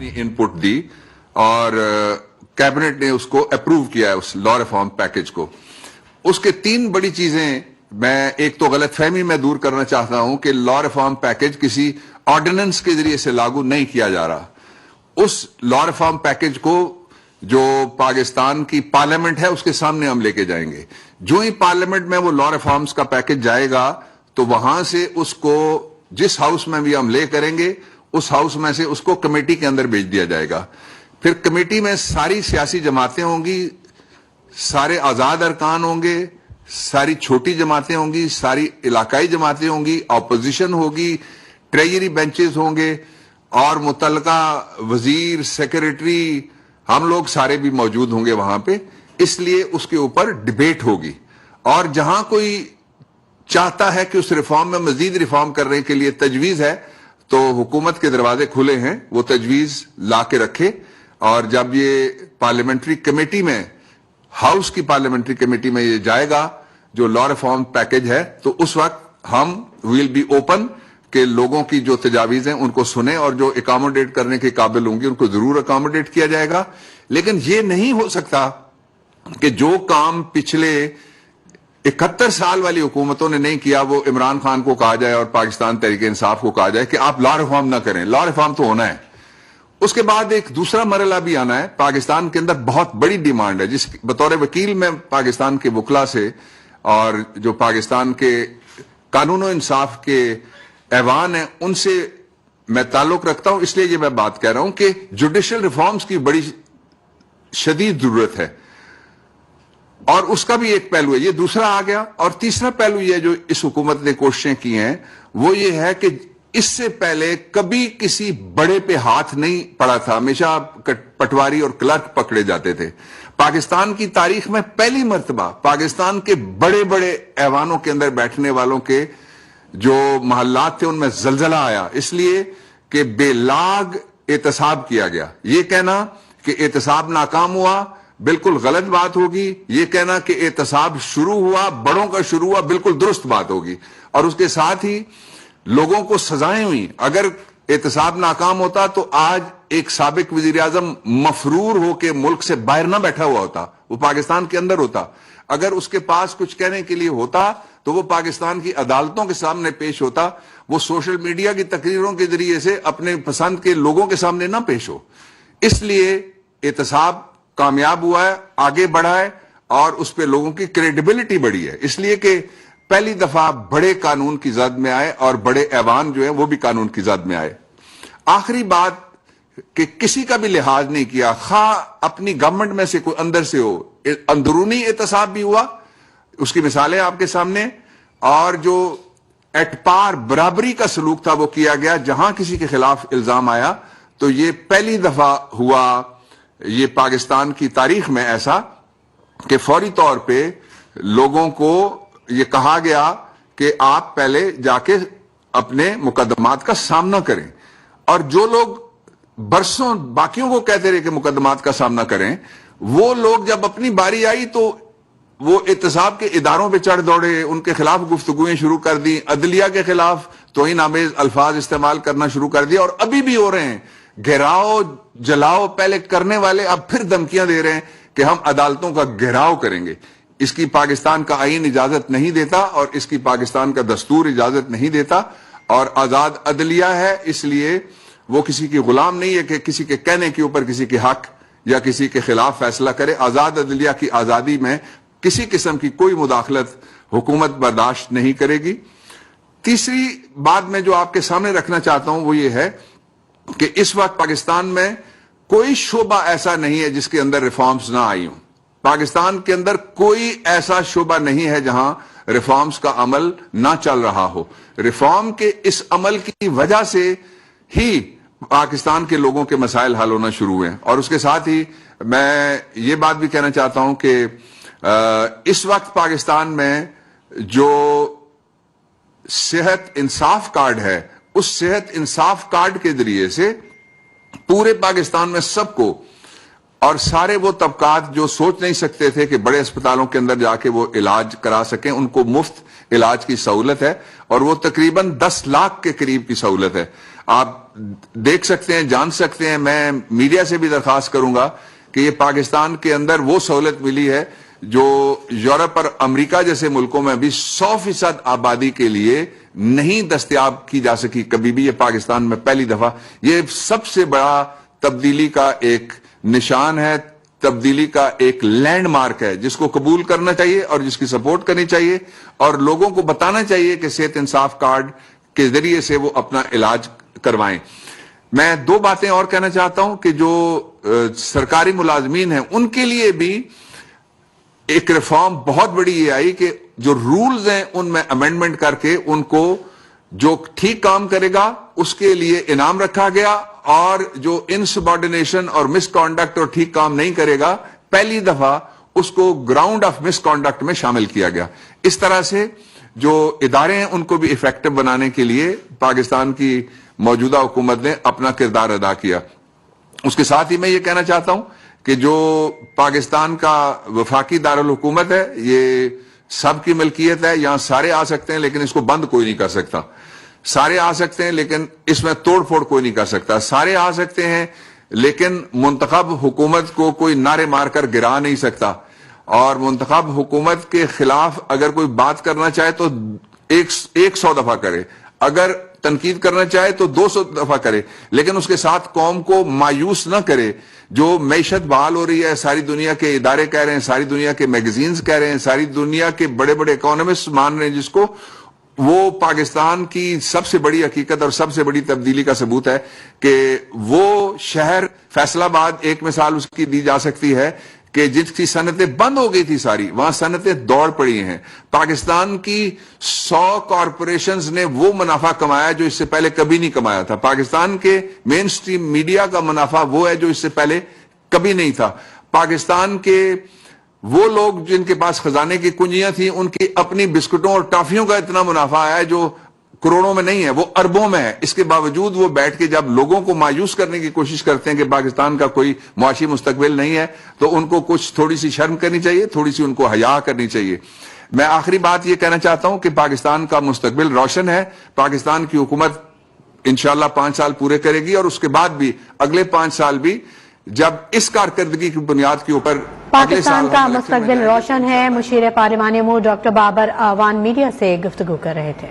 Input दी और cabinet ने उसको अप्रूव किया है, उस लॉ रिफॉर्म पैकेज को। उसके 3 बड़ी चीजें, मैं एक तो गलतफहमी में दूर करना चाहता हूं कि लॉ रिफॉर्म पैकेज किसी ऑर्डिनेंस के जरिए से लागू नहीं किया जा रहा। उस लॉ रिफॉर्म पैकेज को जो पाकिस्तान की पार्लियामेंट है उसके सामने हम लेके जाएंगे। जो ही पार्लियामेंट में वो लॉ रिफॉर्म्स का पैकेज जाएगा तो वहां से उसको जिस हाउस में भी हम ले करेंगे उस हाउस में से उसको कमेटी के अंदर भेज दिया जाएगा। फिर कमेटी में सारी सियासी जमातें होंगी, सारे आजाद अरकान होंगे, सारी छोटी जमातें होंगी, सारी इलाकाई जमातें होंगी, ऑपोजिशन होगी, ट्रेजरी बेंचेस होंगे और मुतल्लिका वजीर, सेक्रेटरी, हम लोग सारे भी मौजूद होंगे वहां पे। इसलिए उसके ऊपर डिबेट होगी और जहां कोई चाहता है कि उस रिफॉर्म में मजीद रिफॉर्म करने के लिए तजवीज है तो हुकूमत के दरवाजे खुले हैं, वो तजवीज ला के रखे और जब ये पार्लियामेंट्री कमेटी में, हाउस की पार्लियामेंट्री कमेटी में ये जाएगा जो लॉ रिफॉर्म पैकेज है, तो उस वक्त हम विल बी ओपन कि लोगों की जो तजावीज हैं उनको सुने और जो एकोमोडेट करने के काबिल होंगी उनको जरूर एकोमोडेट किया जाएगा। लेकिन ये नहीं हो सकता कि जो काम पिछले 71 साल वाली हुकूमतों ने नहीं किया वो इमरान खान को कहा जाए और पाकिस्तान तहरीक इंसाफ को कहा जाए कि आप लॉ रिफॉर्म ना करें। लॉ रिफॉर्म तो होना है। उसके बाद एक दूसरा मरला भी आना है। पाकिस्तान के अंदर बहुत बड़ी डिमांड है, जिस बतौर वकील में पाकिस्तान के वकला से और जो पाकिस्तान के कानून और इंसाफ के ऐवान है उनसे मैं ताल्लुक रखता हूं, इसलिए ये मैं बात कह रहा हूं कि जुडिशल रिफॉर्म्स की बड़ी शदीद जरूरत है और उसका भी एक पहलू है। ये दूसरा आ गया। और तीसरा पहलू ये जो इस हुकूमत ने कोशिशें की हैं वो ये है कि इससे पहले कभी किसी बड़े पे हाथ नहीं पड़ा था, हमेशा पटवारी और क्लर्क पकड़े जाते थे। पाकिस्तान की तारीख में पहली मर्तबा पाकिस्तान के बड़े बड़े ऐवानों के अंदर बैठने वालों के जो महल्लात थे उनमें जलजला आया, इसलिए कि बेलाग एहतसाब किया गया। ये कहना कि एहतसाब नाकाम हुआ बिल्कुल गलत बात होगी, ये कहना कि एहतसाब शुरू हुआ, बड़ों का शुरू हुआ, बिल्कुल दुरुस्त बात होगी। और उसके साथ ही लोगों को सजाएं हुई। अगर एहतसाब नाकाम होता तो आज एक साबिक वजीर आजम मफरूर होकर मुल्क से बाहर ना बैठा हुआ होता, वो पाकिस्तान के अंदर होता। अगर उसके पास कुछ कहने के लिए होता तो वो पाकिस्तान की अदालतों के सामने पेश होता, वो सोशल मीडिया की तकरीरों के जरिए से अपने पसंद के लोगों के सामने ना पेश हो। इसलिए एहतसाब कामयाब हुआ है, आगे बढ़ा है और उस पर लोगों की क्रेडिबिलिटी बढ़ी है, इसलिए कि पहली दफा बड़े कानून की जद में आए और बड़े ऐवान जो है वो भी कानून की जद में आए। आखिरी बात कि किसी का भी लिहाज नहीं किया, खा अपनी गवर्नमेंट में से कोई अंदर से हो, अंदरूनी एहतसाब भी हुआ, उसकी मिसालें आपके सामने। और जो एट पार बराबरी का सलूक था वो किया गया। जहां किसी के खिलाफ इल्जाम आया तो ये पहली दफा हुआ ये पाकिस्तान की तारीख में ऐसा कि फौरी तौर पे लोगों को ये कहा गया कि आप पहले जाके अपने मुकदमात का सामना करें। और जो लोग बरसों बाकियों को कहते रहे कि मुकदमात का सामना करें, वो लोग जब अपनी बारी आई तो वो एहतसाब के इदारों पे चढ़ दौड़े, उनके खिलाफ गुफ्तगुएं शुरू कर दी, अदलिया के खिलाफ तौहीन आमेज अल्फाज इस्तेमाल करना शुरू कर दिया और अभी भी हो रहे हैं। घेराव जलाओ पहले करने वाले अब फिर धमकियां दे रहे हैं कि हम अदालतों का घेराव करेंगे। इसकी पाकिस्तान का आईन इजाजत नहीं देता और इसकी पाकिस्तान का दस्तूर इजाजत नहीं देता। और आजाद अदलिया है, इसलिए वो किसी की गुलाम नहीं है कि किसी के कहने के ऊपर किसी के हक या किसी के खिलाफ फैसला करे। आजाद अदलिया की आजादी में किसी किस्म की कोई मुदाखलत हुकूमत बर्दाश्त नहीं करेगी। तीसरी बात मैं जो आपके सामने रखना चाहता हूं वो ये है कि इस वक्त पाकिस्तान में कोई शोबा ऐसा नहीं है जिसके अंदर रिफॉर्म्स ना आई हों। पाकिस्तान के अंदर कोई ऐसा शोबा नहीं है जहां रिफॉर्म्स का अमल ना चल रहा हो। रिफॉर्म के इस अमल की वजह से ही पाकिस्तान के लोगों के मसाइल हल होना शुरू हुए। और उसके साथ ही मैं ये बात भी कहना चाहता हूं कि इस वक्त पाकिस्तान में जो सेहत इंसाफ कार्ड है, उस सेहत इंसाफ कार्ड के जरिए से पूरे पाकिस्तान में सबको और सारे वो तबकात जो सोच नहीं सकते थे कि बड़े अस्पतालों के अंदर जाके वो इलाज करा सकें, उनको मुफ्त इलाज की सहूलत है और वो तकरीबन 10 लाख के करीब की सहूलत है। आप دیکھ سکتے ہیں, جان سکتے ہیں. میں میڈیا سے بھی درخواست کروں گا کہ یہ پاکستان کے اندر وہ سہولت ملی ہے جو یورپ اور امریکہ جیسے ملکوں میں بھی 100% آبادی کے لیے نہیں دستیاب کی جا سکی کبھی بھی. یہ پاکستان میں پہلی دفعہ, یہ سب سے بڑا تبدیلی کا ایک نشان ہے, تبدیلی کا ایک لینڈ مارک ہے جس کو قبول کرنا چاہیے اور جس کی سپورٹ کرنی چاہیے, اور لوگوں کو بتانا چاہیے کہ صحت انصاف کارڈ کے ذریعے سے وہ اپنا علاج کروائیں. میں 2 باتیں اور کہنا چاہتا ہوں کہ جو سرکاری ملازمین ہیں ان کے لیے بھی ایک ریفارم بہت بڑی یہ آئی کہ جو رولز ہیں ان میں امینڈمنٹ کر کے ان کو جو ٹھیک کام کرے گا اس کے لیے انعام رکھا گیا, اور جو انسبارڈینیشن اور مس کانڈکٹ اور ٹھیک کام نہیں کرے گا پہلی دفعہ اس کو گراؤنڈ آف مس کانڈکٹ میں شامل کیا گیا. اس طرح سے جو ادارے ہیں ان کو بھی افیکٹو بنانے کے لیے پاکستان کی موجودہ حکومت نے اپنا کردار ادا کیا. اس کے ساتھ ہی میں یہ کہنا چاہتا ہوں کہ جو پاکستان کا وفاقی دارالحکومت ہے یہ سب کی ملکیت ہے, یہاں سارے آ سکتے ہیں لیکن اس کو بند کوئی نہیں کر سکتا. سارے آ سکتے ہیں لیکن اس میں توڑ پھوڑ کوئی نہیں کر سکتا. سارے آ سکتے ہیں لیکن منتخب حکومت کو کوئی نعرے مار کر گرا نہیں سکتا, اور منتخب حکومت کے خلاف اگر کوئی بات کرنا چاہے تو 100 دفعہ کرے, اگر تنقید کرنا چاہے تو 200 دفعہ کرے, لیکن اس کے ساتھ قوم کو مایوس نہ کرے. جو معیشت بحال ہو رہی ہے, ساری دنیا کے ادارے کہہ رہے ہیں, ساری دنیا کے میگزینز کہہ رہے ہیں, ساری دنیا کے بڑے بڑے اکانومسٹ مان رہے ہیں جس کو, وہ پاکستان کی سب سے بڑی حقیقت اور سب سے بڑی تبدیلی کا ثبوت ہے کہ وہ شہر فیصل آباد, ایک مثال اس کی دی جا سکتی ہے کہ جس کی صنعتیں بند ہو گئی تھی ساری, وہاں صنعتیں دوڑ پڑی ہیں. پاکستان کی 100 کارپوریشنز نے وہ منافع کمایا جو اس سے پہلے کبھی نہیں کمایا تھا. پاکستان کے مین سٹریم میڈیا کا منافع وہ ہے جو اس سے پہلے کبھی نہیں تھا. پاکستان کے وہ لوگ جن کے پاس خزانے کی کنجیاں تھیں ان کی اپنی بسکٹوں اور ٹافیوں کا اتنا منافع آیا ہے جو کروڑوں میں نہیں ہے, وہ اربوں میں ہے. اس کے باوجود وہ بیٹھ کے جب لوگوں کو مایوس کرنے کی کوشش کرتے ہیں کہ پاکستان کا کوئی معاشی مستقبل نہیں ہے, تو ان کو کچھ تھوڑی سی شرم کرنی چاہیے, تھوڑی سی ان کو حیا کرنی چاہیے. میں آخری بات یہ کہنا چاہتا ہوں کہ پاکستان کا مستقبل روشن ہے. پاکستان کی حکومت انشاءاللہ 5 سال پورے کرے گی, اور اس کے بعد بھی اگلے 5 سال بھی جب اس کارکردگی کی بنیاد کے اوپر پاکستان کا مستقبل روشن ہے. مشیر پارلیمان امور ڈاکٹر بابر اعوان میڈیا سے گفتگو کر رہے تھے.